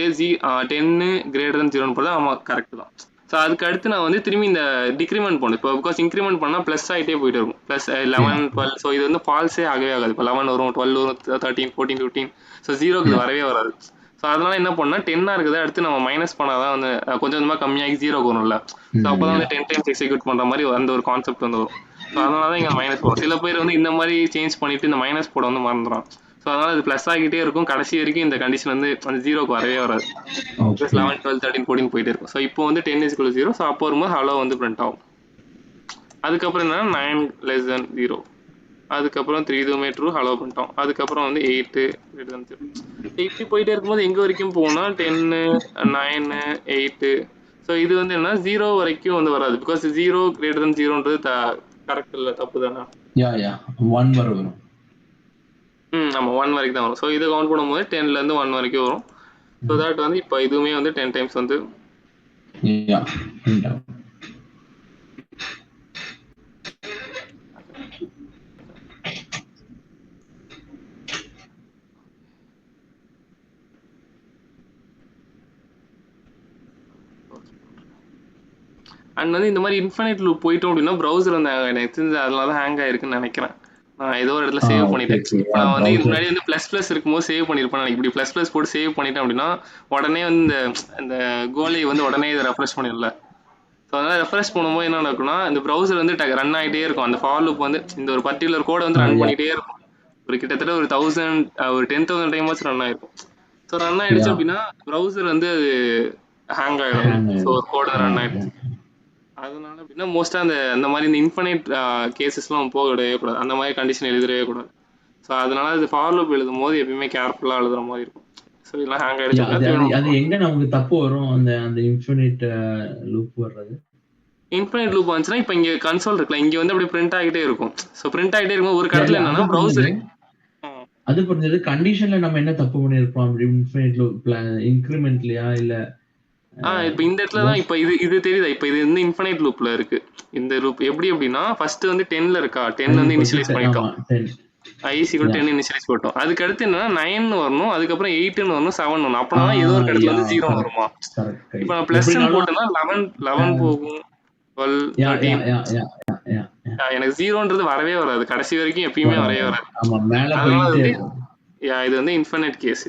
10 கிரேட்டர் தென் 0ன்னு போட்டால் ஆமாம் கரெக்ட் தான். ஸோ அதுக்கு அடுத்து நான் வந்து திரும்பி இந்த டிக்ரிமெண்ட் பண்ணணும். இப்போ பிகாஸ் இன்க்ரிமெண்ட் பண்ணால் ப்ளஸ் ஆகிட்டே போயிட்டு இருக்கும். ப்ளஸ் 11 12. ஸோ இது வந்து ஃபால்ஸே ஆகவே ஆகாது. இப்போ 11 வரும், 12 வரும், 13 14 15. ஸோ 0க்கு இது வரவே வராது. ஸோ அதனால என்ன பண்ணால் 10 இருக்குது, அடுத்து நம்ம மைனஸ் பண்ணால் தான் வந்து கொஞ்சம் கொஞ்சமாக கம்மியாகி 0க்கு வரும்ல. ஸோ அப்போ தான் வந்து 10 டைம்ஸ் எக்ஸிக்யூட் பண்ணுற மாதிரி அந்த ஒரு கான்செப்ட் வந்து வரும். ஸோ அதனால தான் இங்கே மைனஸ் போடும். சில பேர் வந்து இந்த மாதிரி சேஞ்ச் பண்ணிட்டு இந்த மைனஸ் போட வந்து மறந்துடும். ஸோ அதனால இது ப்ளஸ் ஆகிட்டே இருக்கும். கடைசி வரைக்கும் இந்த கண்டிஷன் வந்து அந்த 0க்கு வரவே வராது. ப்ளஸ் 11 12 13 14 போயிட்டே இருக்கும். ஸோ இப்போ வந்து 10 = 0. ஸோ அப்போ வரும்போது ஹலோ வந்து பிரிண்ட் ஆகும். அதுக்கப்புறம் என்னன்னா 9 less than 0. அதுக்கப்புறம் 3 இதுவுமே ட்ரூ, ஹலோ பண்ணிட்டோம். அதுக்கப்புறம் வந்து 8 greater than 0. இப்படி போயிட்டே இருக்கும்போது எங்கே வரைக்கும் போனால் 10 9 8. ஸோ இது வந்து என்ன 0 வரைக்கும் வந்து வராது. பிகாஸ் 0 greater than 0ன்றது கரெக்ட் இல்லை, தப்பு தானே. 1 வரும். நம்ம 1 வரைக்கும் தான் வரும். ஸோ இதை கவுண்ட் பண்ணும்போது 10லேருந்து 1 வரைக்கும் வரும். ஸோ தட் வந்து இப்போ இதுவுமே வந்து 10 டைம்ஸ் வந்து அண்ட் வந்து இந்த மாதிரி இன்ஃபினைட் லூப் போயிட்டோம் அப்படின்னா ப்ரௌசர் வந்து எனக்கு தெரிஞ்சு அதனால தான் ஹேங் ஆயிருக்குன்னு நினைக்கிறேன். நான் ஏதோ ஒரு இடத்துல சேவ் பண்ணிட்டேன். இப்போ நான் வந்து முன்னாடி வந்து ++ இருக்கும்போது சேவ் பண்ணியிருப்பேன். இப்படி ++ போட்டு சேவ் பண்ணிட்டேன் அப்படின்னா உடனே வந்து இந்த கோலை வந்து உடனே இதை ரெஃப்ரெஷ் பண்ணிடல. ஸோ அதனால் ரெஃப்ரெஷ் பண்ணும்போது என்ன நடக்கும்னா இந்த ப்ரௌசர் வந்து ரன் ஆகிட்டே இருக்கும். அந்த ஃபார் லூப் வந்து இந்த ஒரு பர்டிகுலர் கோடை வந்து ரன் பண்ணிகிட்டே இருக்கும். கிட்டத்தட்ட ஒரு 10,000 டைம் வச்சு ரன் ஆயிருக்கும். ஸோ ரன் ஆயிடுச்சு அப்படின்னா ப்ரௌசர் வந்து அது ஹேங் ஆகிடும். ஸோ ஒரு கோடை ரன் ஆயிடுச்சு. அதனால அப்படின்னா மோஸ்ட்டாக அந்த மாதிரி இந்த இன்ஃபினைட் கேசஸ்லாம் போகவே கூடாது. அந்த மாதிரி கண்டிஷன் எழுதவே கூடாது. ஸோ அதனால அது ஃபார் லூப் எழுதும் போது எப்பயுமே கேர்ஃபுல்லாக எழுதுற மாதிரி இருக்கும். ஸோ இதெல்லாம் ஹேங் ஆயிடுச்சு. அது எங்க நமக்கு தப்பு வரும் அந்த இன்ஃபினைட் லூப் வர்றது? இன்ஃபினைட் லூப் வந்துச்சுன்னா இப்போ இங்கே கன்சோல் இருக்குல்ல, இங்கே வந்து அப்படி பிரிண்ட் ஆகிட்டே இருக்கும். ஸோ பிரிண்ட் ஆகிட்டே இருக்கும். ஒரு கடத்துல என்னன்னா ப்ரௌசர் அது புரிஞ்சது. கண்டிஷன்ல நம்ம என்ன தப்பு பண்ணிருப்போம் அப்படி இன்ஃபினைட் லூப் இன்கிரிமெண்ட்லயா இல்ல? இப்போ இந்த இடத்துல தான் இப்போ இது தெரியுதா, இப்போ இது வந்து இன்ஃபினைட் லூப்ல இருக்கு. இந்த லூப் எப்படி அப்படின்னா ஃபர்ஸ்ட் வந்து 10ல இருக்கா, 10 வந்து இனிஷியலைஸ் பண்ணிட்டோம். i=10 இனிஷியலைஸ் பண்ணிட்டோம். அதுக்கு அடுத்து என்னன்னா 9 வரணும், அதுக்கப்புறம் 8ன்னு வரணும், 7 வரணும். அப்பனா ஏதோ ஒரு இடத்துல வந்து 0 வருமா. இப்போ நான் +ன்னு போட்டேன்னா 11 போகும், 12 13. எனக்கு 0ன்றது வரவே வராது. கடைசி வரைக்கும் எப்பயுமே வரவே வராது. அதனால வந்து இது வந்து இன்ஃபினைட் கேஸ்.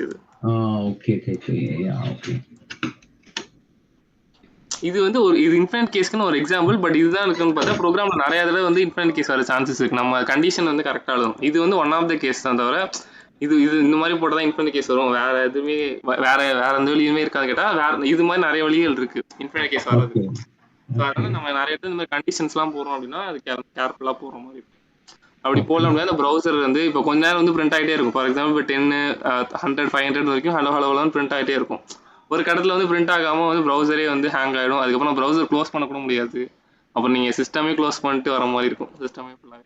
இது வந்து இது இன்ஃபினைட் கேஸ்க்குன்னு ஒரு எக்ஸாம்பிள். பட் இதுதான் இருக்குன்னு பார்த்தா ப்ரோக்ராம்ல நிறைய தடவை வந்து இன்ஃபினைட் கேஸ் வர சான்சஸ் இருக்கு. நம்ம கண்டிஷன் வந்து கரெக்டாக எழுதணும். இது வந்து ஒன் ஆஃப் த கேஸ் தான். தவிர இது இந்த மாதிரி போட்டால் தான் இன்ஃபினைட் கேஸ் வரும், வேற எதுவுமே வேற எந்த வழியுமே இருக்காது கேட்டால் வேற இது மாதிரி நிறைய வழிகள் இருக்கு இன்ஃபினைட் கேஸ் வர்றதுக்கு. ஸோ அதனால நம்ம நிறைய இடத்துல இந்த மாதிரி கண்டிஷன்ஸ்லாம் போடுறோம் அப்படின்னா அது கேர்ஃபுல்லாக போடுற மாதிரி இருக்கும். அப்படி போடல அப்படின்னா அந்த ப்ரௌசர் வந்து இப்போ கொஞ்ச நேரம் வந்து பிரிண்ட் ஆகிட்டே இருக்கும். ஃபார் எக்ஸாம்பிள் இப்போ 10 100 500 வரைக்கும் ஹலோலாம் பிரிண்ட் ஆகிட்டே இருக்கும். ஒரு கடத்துல வந்து பிரிண்ட் ஆகாமல் வந்து ப்ரௌசரே வந்து ஹேங் ஆகிடும். அதுக்கப்புறம் ப்ரௌசர் க்ளோஸ் பண்ண கூட முடியாது. அப்புறம் நீங்கள் சிஸ்டமே க்ளோஸ் பண்ணிட்டு வர மாதிரி இருக்கும். சிஸ்டமே ஃபுல்லாக.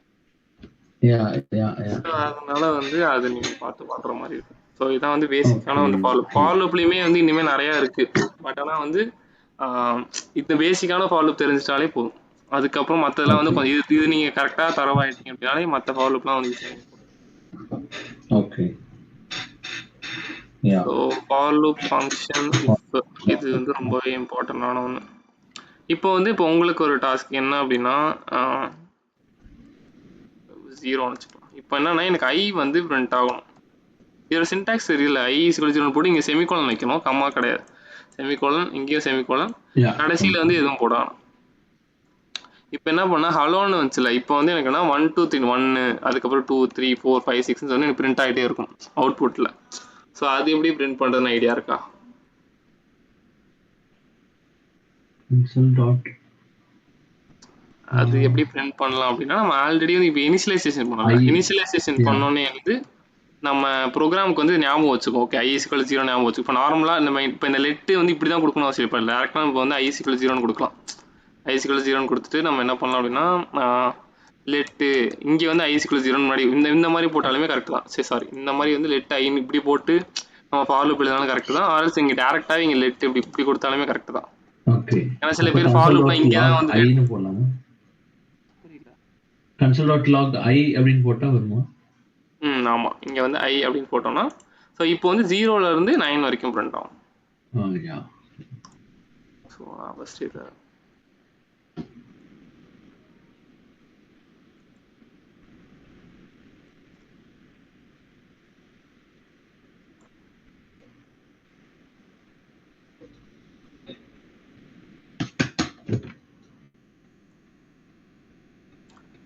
அதனால வந்து அது நீங்கள் பார்த்து பண்ணுற மாதிரி இருக்கும். ஸோ இதான் வந்து பேசிக்கான வந்து ஃபார் லூப்லேயுமே வந்து இனிமேல் நிறையா இருக்குது. பட் ஆனால் வந்து இந்த பேசிக்கான ஃபார் லூப் தெரிஞ்சிட்டாலே போதும். அதுக்கப்புறம் மற்றதெல்லாம் வந்து கொஞ்சம் இது நீங்கள் கரெக்டாக தரவாயிட்டீங்க அப்படின்னாலே மற்ற ஃபார் லூப்லாம் வந்து ஸோ ஃபார் லூப் ஃபங்க்ஷன் இது வந்து ரொம்பவே இம்பார்ட்டண்டான ஒன்று. இப்போ உங்களுக்கு ஒரு டாஸ்க் என்ன அப்படின்னா 0 வச்சுக்கலாம். இப்போ என்னன்னா எனக்கு ஐ வந்து பிரிண்ட் ஆகணும். இதோட சின்டாக்ஸ் தெரியல. i=0 போட்டு இங்கே செமிகோலன் வைக்கணும், கம்மா கிடையாது. செமிகோலன், இங்கேயும் செமிகோலன், கடைசியில் வந்து எதுவும் போடணும். இப்போ என்ன பண்ணா ஹலோன்னு வந்துச்சுல, இப்போ வந்து எனக்குன்னா 1 2 3 1 அதுக்கப்புறம் 2 3 4 5 6 வந்து எனக்கு பிரிண்ட் ஆகிட்டே இருக்கும் அவுட்புட்டில். ஸோ அது எப்படி பிரிண்ட் பண்ணுறதுன்னு ஐடியா இருக்கா? அது எப்படி பிரிண்ட் பண்ணலாம் அப்படின்னா, நம்ம ஆல்ரெடி வந்து இப்போ இனிஷியலைசேஷன் பண்ணல. இனிஷியலைசேஷன் பண்ணோன்னே வந்து நம்ம ப்ரோக்ராமுக்கு வந்து ஞாபகம் வச்சுக்கோம். ஓகே ஐசிக்கல் 0 ஞாபகம் வச்சுக்கோ. இப்போ நார்மலாக நம்ம இப்போ இந்த லெட்டு வந்து இப்படி தான் கொடுக்கணும் அவசியம் இல்லை. டேரெக்டாக நம்ம வந்து ஐசிக்கல் 0ன்னு கொடுக்கலாம். ஐசிக்கல் 0ன்னு கொடுத்துட்டு நம்ம என்ன பண்ணலாம் அப்படின்னா லெட்டு இங்கே வந்து ஐசிக்கல் 0ன்னு முன்னாடி இந்த மாதிரி போட்டாலுமே கரெக்ட் தான். சரி சாரி, இந்த மாதிரி வந்து லெட் ஐன்னு இப்படி போட்டு நம்ம ஃபாலோ எழுதினாலும் கரெக்ட் தான். ஆல்ஸ் இங்கே டேரெக்டாகவே இங்கே லெட் இப்படி கொடுத்தாலுமே கரெக்ட் தான். ஏன்னா சில பேர் ஃபாலோலாம் இங்கே தான் வந்து ஐன்னு போடலாம். console.log i அப்படின்னு போட்டா வருமா? ஆமா, இங்க வந்து i அப்படின்னு போட்டோம்னா ஸோ இப்போ வந்து 0ல இருந்து 9 வரைக்கும் பிரிண்ட் ஆகும். ஸோ ஃபர்ஸ்ட் இதை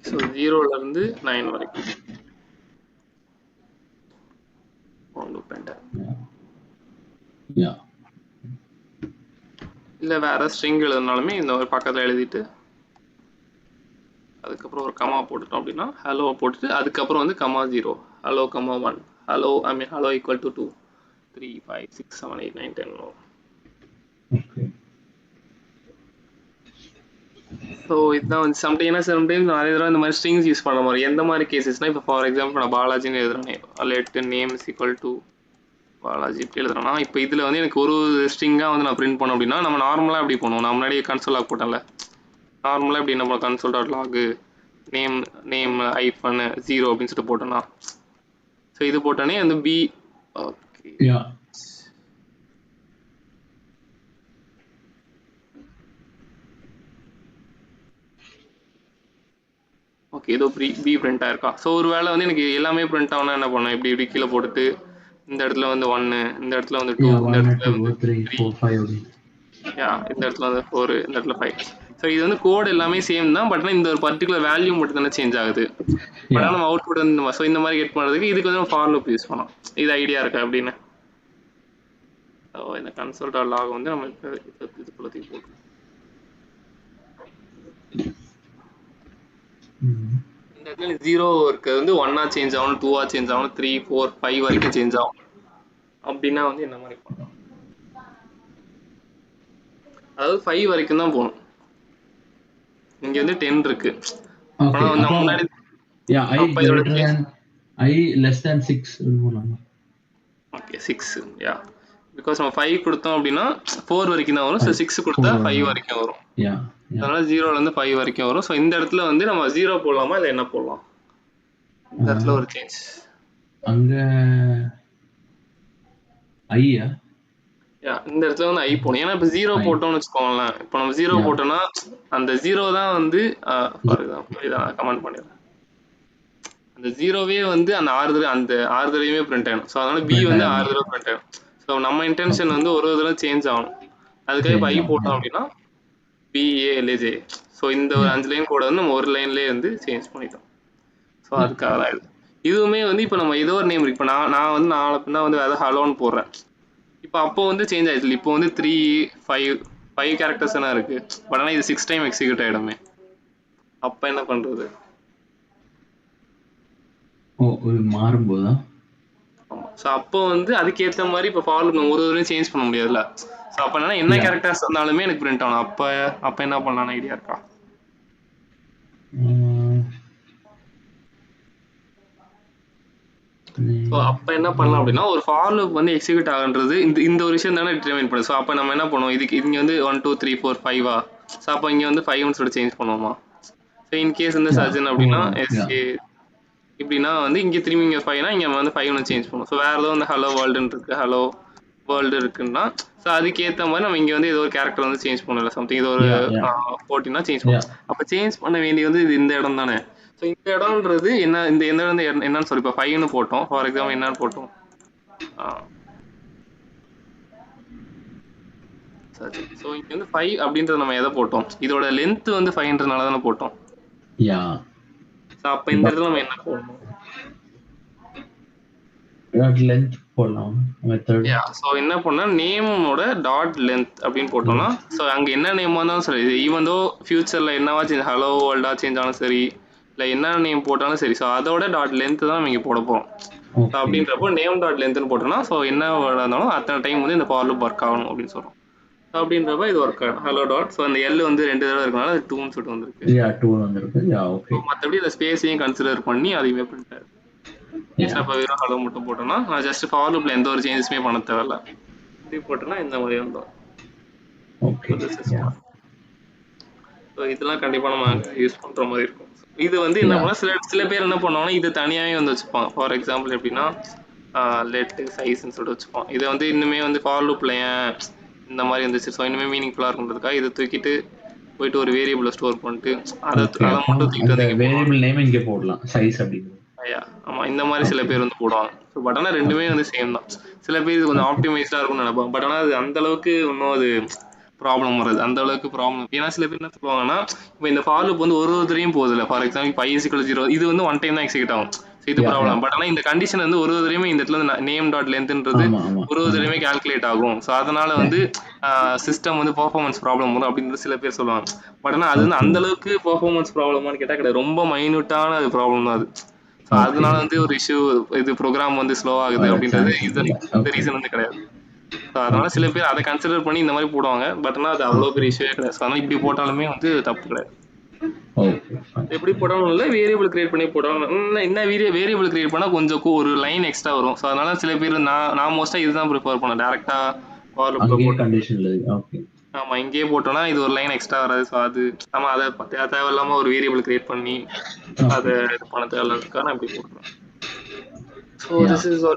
ஸோ 0ல இருந்து 9 வரைக்கும் இல்லை வேற ஸ்ட்ரிங் எழுதுனாலுமே இந்த ஒரு பக்கத்தில் எழுதிட்டு அதுக்கப்புறம் ஒரு கமா போட்டுட்டோம் அப்படின்னா ஹலோ போட்டுட்டு அதுக்கப்புறம் வந்து comma 0 hello comma 1 hello hello equal to 2 3 5 6 7 8 9 10. So இதுதான் வந்து சம்டைம்ஸ் நிறைய தடவை இந்த மாதிரி ஸ்ட்ரிங்ஸ் யூஸ் பண்ண மாதிரி எந்த மாதிரி கேசஸ்னால் இப்போ ஃபார் எக்ஸாம்பிள் நான் பாலாஜின்னு எழுதுறேன், let name is equal to Balaji இப்படி எழுதுறேன்னா இப்போ இதில் வந்து எனக்கு ஒரு ஸ்ட்ரிங்காக வந்து நான் பிரிண்ட் பண்ணோம் அப்படின்னா நம்ம நார்மலாக எப்படி பண்ணுவோம், நான் முன்னாடி கன்சோல் லாக் போட்டேன்ல, நார்மலாக இப்படி நம்ம console.log நேம் ஐஃபன் 0 அப்படின்னு சொல்லிட்டு போட்டோம்னா ஸோ இது போட்டோன்னே வந்து பி ஓகே ஓகே ஏதோ பி பிரிண்ட் ஆயிருக்கா. ஸோ ஒரு வேளை வந்து எனக்கு எல்லாமே பிரிண்ட் ஆகணும்னா என்ன பண்ணேன், இப்படி இப்படி கீழே போட்டுட்டு இந்த இடத்துல வந்து 1 இந்த இடத்துல வந்து 2 இந்த இடத்துல வந்து 3 இந்த இடத்துல வந்து 4 இந்த இடத்துல 5. ஸோ இது வந்து கோட் எல்லாமே சேம் தான், பட் இந்த ஒரு பர்டிகுலர் வேல்யூ மட்டும் தானே சேஞ்ச் ஆகுது. பட் ஆனால் நம்ம அவுட்புட் வந்து ஸோ இந்த மாதிரி கெட் பண்ணுறதுக்கு இதுக்கு வந்து ஃபார் லூப் யூஸ் பண்ணலாம். இது ஐடியா இருக்கா அப்படின்னு? இந்த console.log வந்து நம்ம இதுக்குள்ள தூக்கி போட்டுருவோம். இந்த இடத்துல 0 இருக்கிறது வந்து 1 சேஞ்ச் ஆகணும், 2 சேஞ்ச் ஆகணும், 3 4 5 வரைக்கும் சேஞ்ச் ஆகும் அப்படின்னா வந்து என்ன மாதிரி பண்ணலாம், அதாவது 5 வரைக்கும் தான் போகணும். இங்க வந்து 10 இருக்கு. ஆனா வந்து முன்னாடி i less than 6 போலாம். ஓகே 6 யா பிகாஸ் நம்ம 5 கொடுத்தோம் அப்படின்னா 4 வரைக்கும் தான் வரும். ஸோ 6 கொடுத்தா 5 வரைக்கும் வரும். அதனால 0ல இருந்து 5 வரைக்கும் வரும். ஸோ இந்த இடத்துல வந்து நம்ம 0 போடலாமா இல்லை என்ன போடலாம்? இந்த இடத்துல ஒரு சேஞ்ச் அங்க ஐயா இந்த இடத்துல வந்து ஐ போகணும். ஏன்னா இப்போ 0 போட்டோம்னு வச்சுக்கோங்களேன், இப்போ நம்ம 0 போட்டோம்னா அந்த 0 தான் வந்து ஃபார் எக்ஸாம்பிள் இதை நான் கமெண்ட் பண்ணிடுறேன், அந்த 0வே வந்து அந்த 6 தடவையுமே பிரிண்ட் ஆகணும். ஸோ அதனால பி வந்து 6 தடவை பிரிண்ட் ஆகும். ஸோ நம்ம இன்டென்ஷன் வந்து ஒரு தடவை சேஞ்ச் ஆகணும். அதுக்காக இப்போ ஐ போட்டோம் அப்படின்னா பிஏஎல்ஏஜே. ஸோ இந்த ஒரு 5 லைன் கோடை வந்து நம்ம ஒரு லைன்லேயே வந்து சேஞ்ச் பண்ணிட்டோம். ஸோ அதுக்காக தான் இது. இதுவுமே வந்து இப்போ நம்ம ஏதோ ஒரு நேம் இருக்கு. இப்போ நான் வந்து நாளை பின்னா வந்து வேறு ஹலோன்னு போடுறேன். இப்போ அப்போ வந்து சேஞ்ச் ஆயிடுச்சு. இப்போ வந்து 3 5 கேரக்டர்ஸ் என்ன இருக்கு, பட் ஆனால் இது 6 டைம் எக்ஸிக்யூட் ஆகிடுமே. அப்போ என்ன பண்ணுறது? மாறும்போதா? ஆமாம். ஸோ அப்போ வந்து அதுக்கேற்ற மாதிரி இப்போ ஃபாலோ ஒரு தடவையும் சேஞ்ச் பண்ண முடியாதுல்ல. ஸோ அப்போ என்ன கேரக்டர்ஸ் இருந்தாலுமே எனக்கு பிரிண்ட் ஆகணும். அப்போ என்ன பண்ணலான்னு ஐடியா இருக்கா? ஸோ அப்போ என்ன பண்ணலாம் அப்படின்னா ஒரு ஃபார் லூப் வந்து எக்ஸிக்யூட் ஆகுன்றது இந்த ஒரு விஷயம் தானே டிட்டர்மைன் பண்ணுது. ஸோ அப்போ நம்ம என்ன பண்ணுவோம், இதுக்கு இங்கே வந்து 1 2 3 4 5 ஸோ அப்போ இங்கே வந்து 5 சொல்லிட்டு சேஞ்ச் பண்ணுவோமா? ஸோ இன்கேஸ் வந்து சஜன் அப்படின்னா எஸ்ஏ இப்படின்னா வந்து இங்கே திரும்பி இங்கே 5னா இங்கே வந்து 5 சேஞ்ச் பண்ணுவோம். ஸோ வேறு ஏதோ வந்து ஹலோ வேர்ல்டுன்னு இருக்குது, ஹலோ வேர்ல்டு இருக்குன்னா ஸோ அதுக்கேற்ற மாதிரி நம்ம இங்கே வந்து ஏதோ ஒரு கேரக்டர் வந்து சேஞ்ச் பண்ணல, சம்திங் இது ஒரு 14 சேஞ்ச் பண்ணுவோம். அப்போ சேஞ்ச் பண்ண வேண்டிய வந்து இது இந்த இடம் தானே. ஸோ இந்த இடம்ன்றது என்ன, இந்த இடம் வந்து என்னன்னு சொல்லி இப்போ 5ன்னு போட்டோம் ஃபார் எக்ஸாம்பிள், என்னன்னு போட்டோம் ஸோ இங்க வந்து 5 அப்படின்றது நம்ம எதை போட்டோம், இதோட லென்த் வந்து 5ன்றனால தானே போட்டோம். யா ஸோ அப்போ இந்த இடத்துல நம்ம என்ன போடணும், டாட் லென்த் போடலாம் மெத்தட். ஸோ என்ன பண்ணா நேமோட டாட் லென்த் அப்படின்னு போட்டோம்னா, ஸோ அங்கே என்ன நேமாக இருந்தாலும் சரி, ஈவன் தோ ஃபியூச்சரில் என்னவா சேஞ்ச் ஹலோ வேர்ல்டா சேஞ்ச் ஆனாலும் சரி, இல்லை என்ன நேம் போட்டாலும் சரி, ஸோ அதோட டாட் லென்த் தான் நம்ம இங்கே போட போகிறோம். ஸோ அப்படின்றப்போ நேம் டாட் லென்த்னு போட்டோம்னா, ஸோ என்ன வேர்டாக இருந்தாலும் அத்தனை டைம் வந்து இந்த ஃபார் லூப் ஒர்க் ஆகணும் அப்படின்னு சொல்கிறோம். ஸோ அப்படின்றப்ப இது ஒர்க் ஆகும் ஹலோ டாட். ஸோ அந்த எல் வந்து 2 தடவை இருக்கனால அது 2ன்னு சொல்லிட்டு வந்திருக்கு. யா 2 வந்திருக்கு. Yeah okay. மற்றபடி இந்த ஸ்பேஸையும் கன்சிடர் பண்ணி அதையுமே பிரிண்ட் ஆகுது. அப்போ வெறும் ஹலோ மட்டும் போட்டோம்னா நான் ஜஸ்ட் ஃபார் லூப்ல எந்த ஒரு சேஞ்சஸுமே பண்ண தேவையில்ல. இப்படி போட்டோம்னா இந்த மாதிரி வந்துடும். ஓகே. ஸோ இதெல்லாம் கண்டிப்பாக நம்ம யூஸ் பண்ணுற மாதிரி இருக்கும். இது வந்து என்ன பண்ணால் சில பேர் என்ன பண்ணுவாங்கன்னா இது தனியாகவே வந்து வச்சுப்பாங்க. ஃபார் எக்ஸாம்பிள் எப்படின்னா லெட் சைஸ்ன்னு சொல்லிட்டு வச்சுப்பான். இதை வந்து இன்னுமே வந்து ஃபார் லூப்ல ஏன் இந்த மாதிரி இருந்துச்சு, ஸோ இன்னுமே மீனிங்ஃபுல்லாக இருக்குன்றதுக்காக இதை தூக்கிட்டு போயிட்டு ஒரு வேரியபிளை ஸ்டோர் பண்ணிட்டு அதை மட்டும் தூக்கிட்டு வந்து வேரியபிள் நேம் இங்கே போடலாம் சைஸ் அப்படிங்கிறது. ஆமா இந்த மாதிரி சில பேர் வந்து போடுவாங்க. பட் ஆனால் ரெண்டுமே வந்து சேம் தான். சில பேர் இது கொஞ்சம் ஆப்டிமைஸ்டாக இருக்கும்னு நினைப்பாங்க. பட் ஆனால் அது அந்த அளவுக்கு இன்னும் அது ப்ராப்ளம் வருது, அந்த அளவுக்கு ப்ராப்ளம். ஏன்னா சில பேர் என்ன சொல்லுவாங்கன்னா இப்போ இந்த ஃபார் லூப் வந்து ஒரு தடவையும் போகுதுல. ஃபார் எக்ஸாம்பிள் 5 0 இது வந்து ஒன் டைம் தான் எக்ஸிக்யூட் ஆகும், இது ப்ராப்ளம். பட் ஆனால் இந்த கண்டிஷன் வந்து ஒரு தடவையுமே இந்த இடத்துல நேம் டாட் லென்த்ன்றது ஒரு தடவையுமே கால்குலேட் ஆகும். ஸோ அதனால வந்து சிஸ்டம் வந்து பெர்ஃபார்மன்ஸ் ப்ராப்ளம் வரும் அப்படின்றது சில பேர் சொல்லுவாங்க. பட் ஆனால் அது வந்து அந்த அளவுக்கு பெர்ஃபார்மன்ஸ் ப்ராப்ளமானு கேட்டால் கிடையாது, ரொம்ப மைன்யூட்டான அது ப்ராப்ளம் தான் அது. ஸோ அதனால வந்து ஒரு இஷ்யூ, இது ப்ரோக்ராம் வந்து ஸ்லோ ஆகுது அப்படின்றது இந்த ரீசன் வந்து கிடையாது. ஸோ அதனால சில பேர் அதை கன்சிடர் பண்ணி இந்த மாதிரி போடுவாங்க. பட் ஆனால் அது அவ்வளோ பெரிய இஷ்யூவே கிடையாது. ஸோ அதனால இப்படி போட்டாலுமே வந்து தப்பு கிடையாது. எப்படி போட்டாலும் இல்லை, வேரியபிள் கிரியேட் பண்ணி போட்டாலும் என்ன வேரியபிள் கிரியேட் பண்ணால் கொஞ்சம் ஒரு லைன் எக்ஸ்ட்ரா வரும். ஸோ அதனால சில பேர் நான் மோஸ்ட்டாக இதுதான் ப்ரிஃபர் பண்ணேன், டேரெக்டாக ஃபார் லூப்ல போட்டு. ஆமா இங்கேயே போட்டோம்னா இது ஒரு லைன் எக்ஸ்ட்ரா வராது. ஸோ அது நம்ம அதை தேவையில்லாம ஒரு வேரியபிள் கிரியேட் பண்ணி அதை இது பண்ண தேவையில்லாதுக்காக நான் இப்படி போட்டுருவேன்.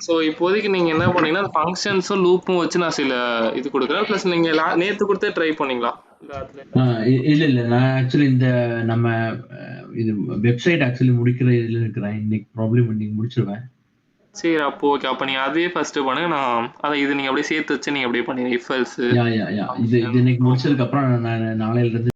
ஸோ இப்போதைக்கு நீங்க என்ன பண்ணீங்கன்னா அந்த ஃபங்க்ஷன்ஸும் லூப்பும் வச்சு நான் சில இது கொடுக்குறேன். ப்ளஸ் நீங்க நேற்று கொடுத்தே ட்ரை பண்ணீங்களா? இல்ல நான் ஆக்சுவலி இந்த நம்ம இது வெப்சைட் ஆக்சுவலி முடிக்கிற இதுல இருக்கிறேன். இன்னைக்கு ப்ராப்ளம் இன்னைக்கு முடிச்சிருவேன். சரி அப்போ ஓகே. அப்போ நீங்க அதே ஃபர்ஸ்ட் பண்ணுங்க. நான் அதை இது நீங்க அப்படியே சேர்த்து வச்சு நீங்க அப்படியே பண்ணீங்க இஃப் எல்ஸ். இது இன்னைக்கு முடிச்சதுக்கு அப்புறம் நான் நாளையில இருந்து